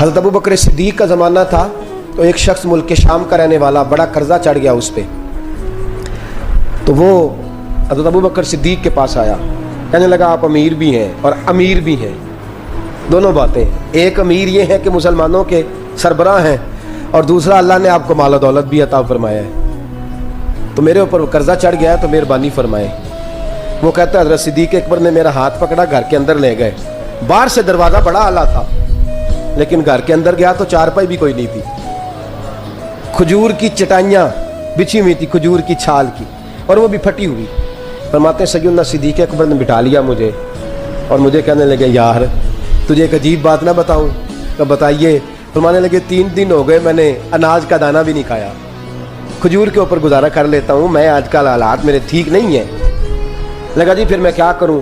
حضرت ابو بکر صدیق کا زمانہ تھا تو ایک شخص ملک کے شام کا رہنے والا، بڑا قرضہ چڑھ گیا اس پہ، تو وہ حضرت ابو بکر صدیق کے پاس آیا، کہنے لگا آپ امیر بھی ہیں اور امیر بھی ہیں، دونوں باتیں، ایک امیر یہ ہے کہ مسلمانوں کے سربراہ ہیں، اور دوسرا اللہ نے آپ کو مال و دولت بھی عطا فرمایا ہے، تو میرے اوپر قرضہ چڑھ گیا ہے تو مہربانی فرمائے۔ وہ کہتا ہے حضرت صدیق اکبر نے میرا ہاتھ پکڑا، گھر کے اندر لے گئے، باہر سے دروازہ بڑا اعلیٰ تھا لیکن گھر کے اندر گیا تو چارپائی بھی کوئی نہیں تھی، کھجور کی چٹائیاں بچھی ہوئی تھی، کھجور کی چھال کی، اور وہ بھی پھٹی ہوئی۔ فرماتے ہیں سیدنا صدیق اکبر نے بٹھا لیا مجھے اور مجھے کہنے لگے یار تجھے ایک عجیب بات نہ بتاؤں؟ تو بتائیے۔ فرمانے لگے 3 دن ہو گئے میں نے اناج کا دانہ بھی نہیں کھایا، کھجور کے اوپر گزارا کر لیتا ہوں، میں آج کل حالات میرے ٹھیک نہیں ہیں۔ لگا جی پھر میں کیا کروں؟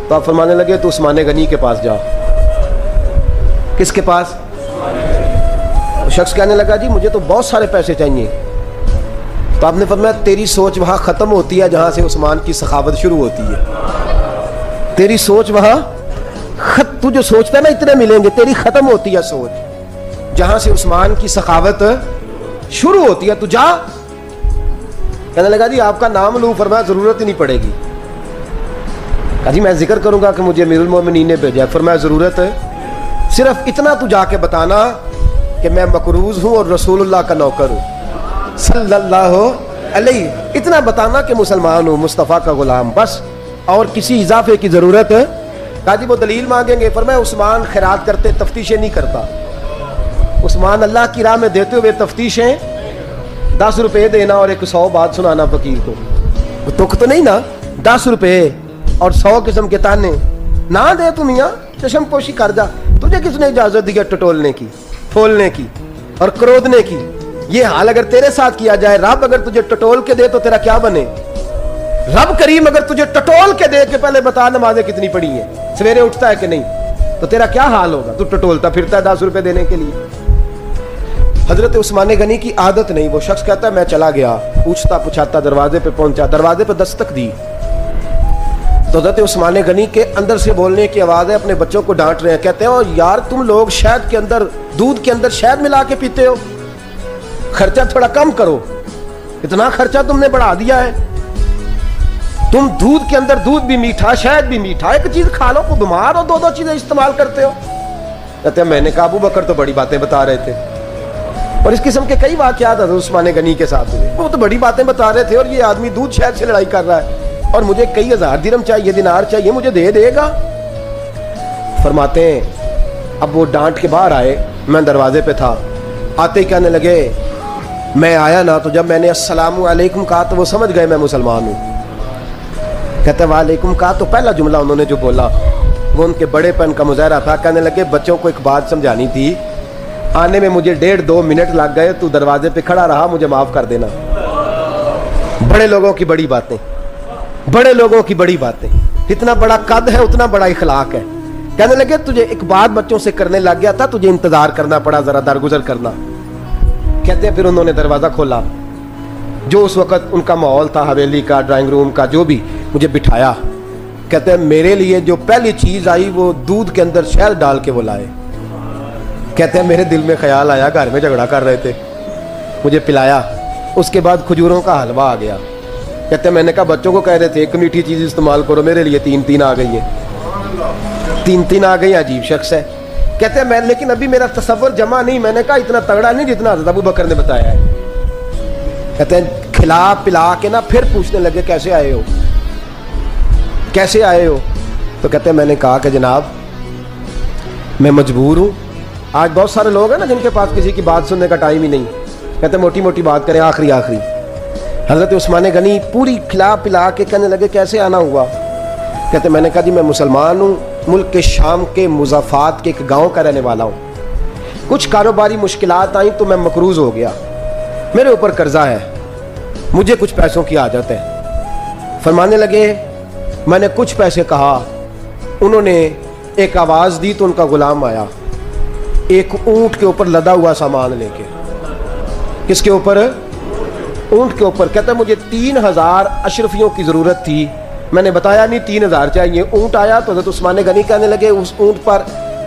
تو آپ فرمانے لگے تو عثمان غنی کے پاس جا۔ کس کے پاس؟ شخص کہنے لگا جی مجھے تو بہت سارے پیسے چاہیے۔ تو آپ نے فرمایا تیری سوچ وہاں ختم ہوتی ہے جہاں سے عثمان کی سخاوت شروع ہوتی ہے، تیری سوچ وہاں تو جو سوچتا ہے نا اتنے ملیں گے، تیری ختم ہوتی ہے سوچ جہاں سے عثمان کی سخاوت شروع ہوتی ہے، تو جا۔ کہنے لگا جی آپ کا نام لوں؟ فرمایا ضرورت ہی نہیں پڑے گی۔ کہا جی میں ذکر کروں گا کہ مجھے امیر المومنین نے بھیجا ہے۔ فرمایا ضرورت ہے، صرف اتنا تو جا کے بتانا کہ میں مقروض ہوں اور رسول اللہ کا نوکر ہوں صلی اللہ علیہ، اتنا بتانا کہ مسلمان ہوں، مصطفیٰ کا غلام، بس، اور کسی اضافے کی ضرورت ہے۔ کہا جی وہ دلیل مانگیں گے؟ فرمایا عثمان خیرات کرتے تفتیشیں نہیں کرتا، عثمان اللہ کی راہ میں دیتے ہوئے تفتیشیں 10 روپے دینا اور 100 بات سنانا فقیر کو، وہ تک تو نہیں نا، 10 روپے اور 100 قسم کے تانے نہ دے تو میاں چشم پوشی کر جا، تجھے کس نے اجازت دی ہے ٹٹولنے کی، پھولنے کی اور کرودنے کی؟ یہ حال اگر تیرے ساتھ کیا جائے، رب اگر تجھے ٹٹول کے دے تو تیرا کیا بنے؟ رب کریم اگر تجھے ٹٹول کے دے کہ پہلے بتا نمازیں کتنی پڑھی ہیں، سویرے اٹھتا ہے کہ نہیں، تو تیرا کیا حال ہوگا؟ تو ٹٹولتا پھرتا ہے 10 روپے دینے کے لیے۔ حضرت عثمان غنی کی عادت نہیں، وہ شخص کہتا ہے میں چلا گیا، پوچھتا پوچھاتا دروازے پہ پہنچا، دروازے پہ دستک دی تو حضرت عثمان غنی کے اندر سے بولنے کی آواز ہے، اپنے بچوں کو ڈانٹ رہے ہیں، کہتے ہیں یار تم لوگ شہد کے اندر، دودھ کے اندر شہد ملا کے پیتے ہو، خرچہ تھوڑا کم کرو، اتنا خرچہ تم نے بڑھا دیا ہے، تم دودھ کے اندر دودھ بھی میٹھا شہد بھی میٹھا، ایک چیز کھا لو، کو بیمار ہو، 2 چیزیں استعمال کرتے ہو۔ کہتے ہیں میں نے کہا ابو بکر تو بڑی باتیں بتا رہے تھے، اور اس قسم کے کئی واقعات حضرت عثمان غنی کے ساتھ ہوئے، وہ تو بڑی باتیں بتا رہے تھے، اور یہ آدمی دودھ شہد سے لڑائی کر رہا ہے اور مجھے کئی ہزار درہم چاہیے، دینار چاہیے، مجھے دے گا؟ فرماتے ہیں اب وہ ڈانٹ کے باہر آئے، میں دروازے پہ تھا، آتے ہی کہنے لگے میں آیا نا تو جب میں نے السلام علیکم کہا تو وہ سمجھ گئے میں مسلمان ہوں۔ کہتے ہیں وعلیکم کہا تو پہلا جملہ انہوں نے جو بولا وہ ان کے بڑے پن کا مظاہرہ تھا۔ کہنے لگے بچوں کو ایک بات سمجھانی تھی، آنے میں مجھے 1.5-2 منٹ لگ گئے، تو دروازے پہ کھڑا رہا، مجھے معاف کر دینا۔ بڑے لوگوں کی بڑی باتیں، بڑے لوگوں کی بڑی باتیں، اتنا بڑا قد ہے اتنا بڑا اخلاق ہے۔ کہنے لگے تجھے ایک بات بچوں سے کرنے لگ گیا تھا، تجھے انتظار کرنا پڑا، ذرا درگزر کرنا۔ کہتے ہیں پھر انہوں نے دروازہ کھولا، جو اس وقت ان کا ماحول تھا، حویلی کا، ڈرائنگ روم کا، جو بھی، مجھے بٹھایا۔ کہتے ہیں میرے لیے جو پہلی چیز آئی وہ دودھ کے اندر شہد ڈال کے وہ لائے۔ کہتے ہیں میرے دل میں خیال آیا گھر میں جھگڑا کر رہے تھے، مجھے پلایا، اس کے بعد کھجوروں کا حلوہ آ گیا۔ کہتے ہیں میں نے کہا بچوں کو کہہ رہے تھے ایک میٹھی چیز استعمال کرو، میرے لیے 3 آ گئی ہیں، 3 آ گئی، عجیب شخص ہے۔ کہتے ہیں میں لیکن ابھی میرا تصور جمع نہیں، میں نے کہا اتنا تگڑا نہیں جتنا حضرت ابو بکر نے بتایا ہے۔ کہتے ہیں کھلا پلا کے نا پھر پوچھنے لگے کیسے آئے ہو، کیسے آئے ہو؟ تو کہتے ہیں میں نے کہا کہ جناب میں مجبور ہوں، آج بہت سارے لوگ ہیں نا جن کے پاس کسی کی بات سننے کا ٹائم ہی نہیں، کہتے ہیں موٹی موٹی بات کریں، آخری۔ حضرت عثمان غنی پوری کھلا پلا کے کہنے لگے کیسے آنا ہوا؟ کہتے ہیں میں نے کہا جی میں مسلمان ہوں، ملک کے شام کے مضافات کے ایک گاؤں کا رہنے والا ہوں، کچھ کاروباری مشکلات آئیں تو میں مقروض ہو گیا، میرے اوپر قرضہ ہے، مجھے کچھ پیسوں کی حاجت ہے۔ فرمانے لگے میں نے کچھ پیسے کہا، انہوں نے ایک آواز دی تو ان کا غلام آیا، ایک اونٹ کے اوپر لدا ہوا سامان لے کے۔ کس کے اوپر؟ اونٹ کے اوپر۔ کہتا ہے مجھے 3000 اشرفیوں کی ضرورت تھی، میں نے بتایا نہیں 3000 چاہیے۔ اونٹ آیا تو حضرت عثمان غنی کہنے لگے اس اونٹ پر